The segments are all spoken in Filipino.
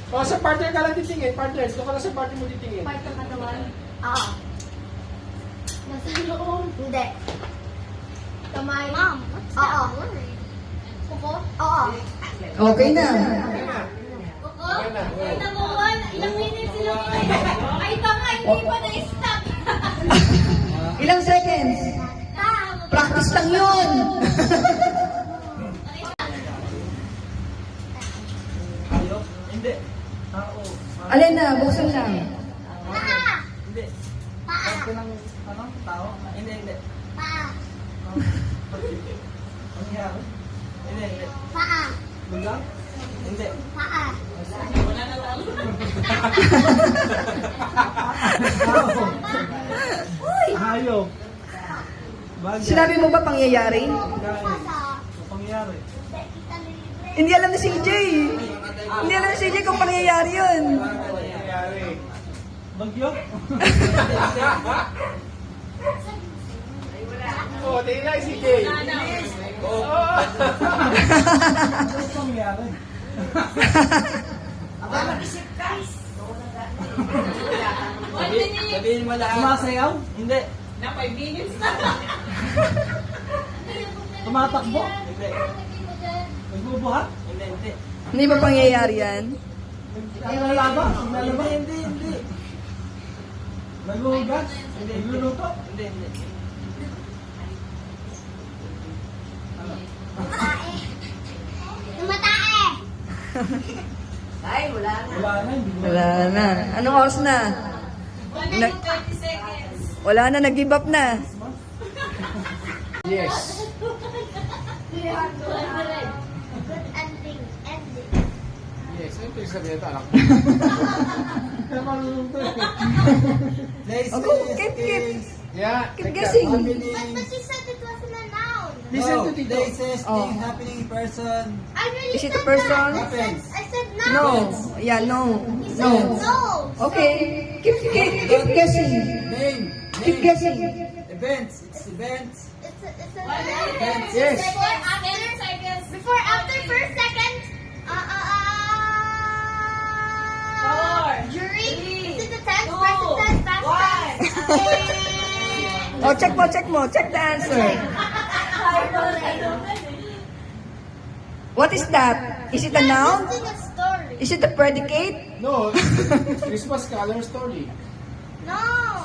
O, sa partner ka lang titingin. Partner, doon ka lang sa partner mo titingin. Part ng katawan. Oo. Nasa loob. Hindi. Kamay. Ma'am, oo. Kuko. Oo. Okay na. Okay na. Kuko. Okay na. Ay, nakukuhan. Ilang minutes sila Ay, tanga. Hindi pa na-stop. Ilang seconds? Practice lang yun. Hindi. Alin na, buksan lang. Paa. Hindi. Paa. Ano? Tao? Hindi, hindi. Paa. Nangyari? Hindi, hindi. Paa. Lugang? Hindi. Paa. Hayop. Bagay. Sinabi mo ba pangyayari? Pasa. Pangyayari. Hindi alam ni CJ. Hindi alam ni CJ kung pangyayari yun. Pangyayari. Bagyo? Oo, tingin lang si Jay. Oo. Pangyayari. Sabihin mo lahat. Sumasayaw? Hindi. Na 5 minutes na. Tumatakbo? Hindi. Nagbubuhat? Hindi, hindi. Hindi ba pangyayari yan? Naglalaba? Naglalaba? Hindi, hindi. Naghuhugas? Hindi. Nagluluto? Hindi, hindi. Matae. Matae. Wala na, hindi mo. Wala na. Anong oras na? 1 minute 30 seconds. Wala na, nag-give up na. Yes. Good ending. Ending. Yes, ano yung sabihin ito, anak mo? Kaya malulungkot eh. Ako, keep. Yeah. Keep guessing. But you said it wasn't a noun. Listen to Tito. They says Oh. things happening in person. I really Is it said a person? that. I said no. No. Yeah, no. You said No. no. Okay. Keep guessing. Name. Keep guessing. Events. It's events. It's a Yes. Before, after, 10 seconds. before, after, first, second. During. Is it the tense, present tense, past tense? Oh, check mo. Check the answer. What is that? Is it a noun? It's a story. Is it a predicate? No, Christmas color story. No.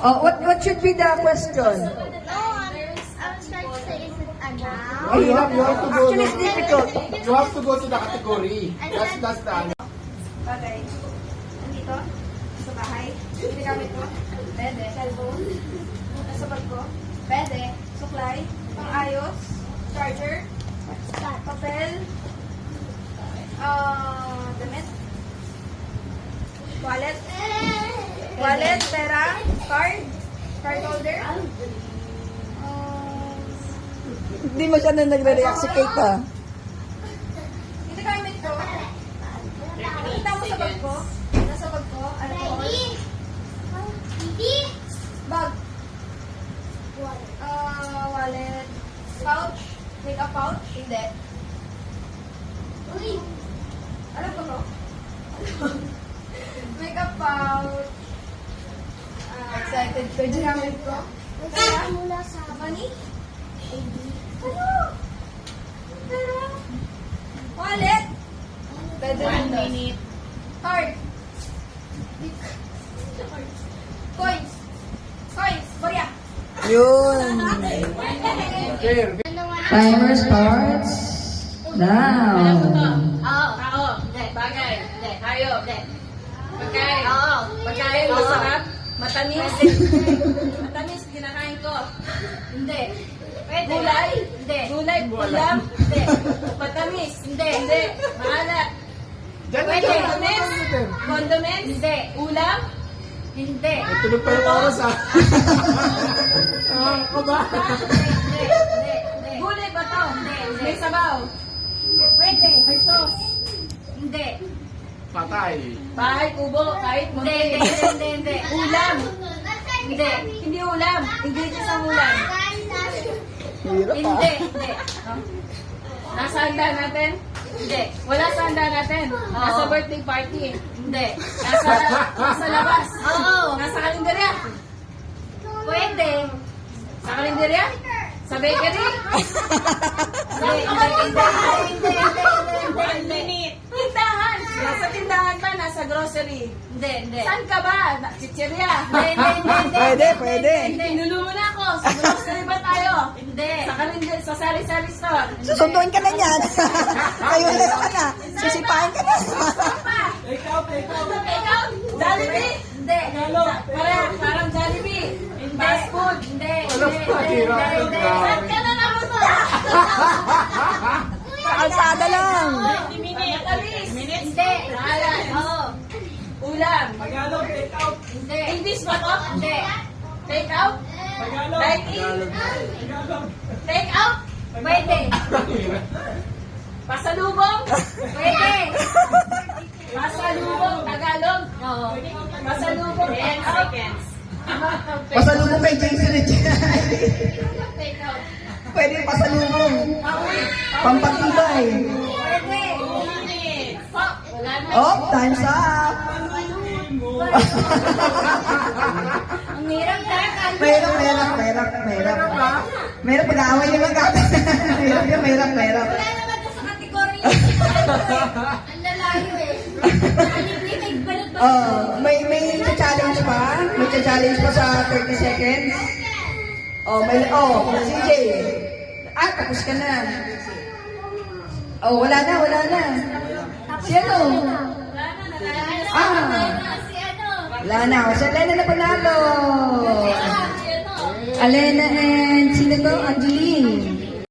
Oh, what should be the question? No, I was trying to say, is it a noun? Oh, you have to go. Actually, it's difficult. You have to go to the category. That's the ano. Bagay. Nandito? Sa bahay? Ginagamit ko? Pwede. Cellphone? Nasa bag ko? Pwede. Suklay? Pang-ayos? Charger? Papel? Damit? Wallet? Wallet? Pera? Card? Card holder? Hindi masyado nagre-react si Kate ah. Ginagamit ko? Nakita mo sa bag ko? Nasa bag ko? Ano ko? Ready? Ready? Bag. Wallet. Pouch. Makeup pouch? Hindi. Uy. Alam ko to? Makeup pouch. Excited ko. Ginamit ko. Kaya mula sa Money? Ano? Pero? Wallet? Pwede 1 minute. Card. Coins. Coins. Barya. Yun. Fair. Timer starts now. Tao. Hindi. Bagay. Hindi. Hayop. Hindi. Pagkain. Pagkain. Masarap. Matamis. Matamis. Kinakain ko. Hindi. Pwede. Gulay. Hindi. Gulay. Ulam. Hindi. Matamis. Hindi. Hindi. Maalat. Pwede. Condiments. Condiments. Hindi. Ulam. Hindi. Tulog pa yung oras ah. Ako ba? Hindi. Gulay ba to? Hindi. May sabaw. Pwede. May sauce. Hindi. Patay. Bahay, kubo, kahit mo. Hindi. Ulam. Hindi. Hindi ulam. Ingredients ang ulam. Hirap ah. Hindi. Nasa handa natin? Hindi. Wala sa handa natin. Nasa birthday party. Hindi. Nasa labas. Oo. Nasa kalendarya. Pwede. Sa kalendarya. Sa bakery. Hindi. Tindahan. Nasa tindahan ba? Nasa grocery. Hindi. Saan ka ba? Chichirya. Pwede. Tinulungan mo na ako. Sa grocery ba tayo? Hindi. Sa kalendarya. Sa sari-sari store. Susunduin ka na niyan. Kayo ka na. Sisipahin ka na. Take out. Ikaw? Jollibee? Hindi. Parang Jollibee. Fast food. Hindi. Alam pa, hirap na Saan grabe. ka na naman mo? Sa kalsada lang. Matamis. Hindi. Oo. Ulam. Tagalog, take out. Hindi. English ba to? Hindi. Take out? Tagalog. Dine-in? Tagalog. Take out? Pwede. Pasalubong? Pwede. Pasalubong. Tagalog? Oo. Pasalubong. Take out? Pasalubong kay Jason Richard. Take out. Pwede yung pasalubong. Pauwi. Pampatibay. Pwede. Oh, wala na. Oh, time's up. Ang hirap talaga. Mahirap. Mahirap pag-aaway yung magkapit. Mahirap. Wala naman doon sa kategory. Ang lalayo eh. Jollibee, may balot ba? May challenge pa? May challenge pa sa 30 seconds? CJ. Tapos ka na. Wala na. Si ano? Si ano? Wala na. Si Alena na panalo. Si ano? Alena and sino to? Angeline.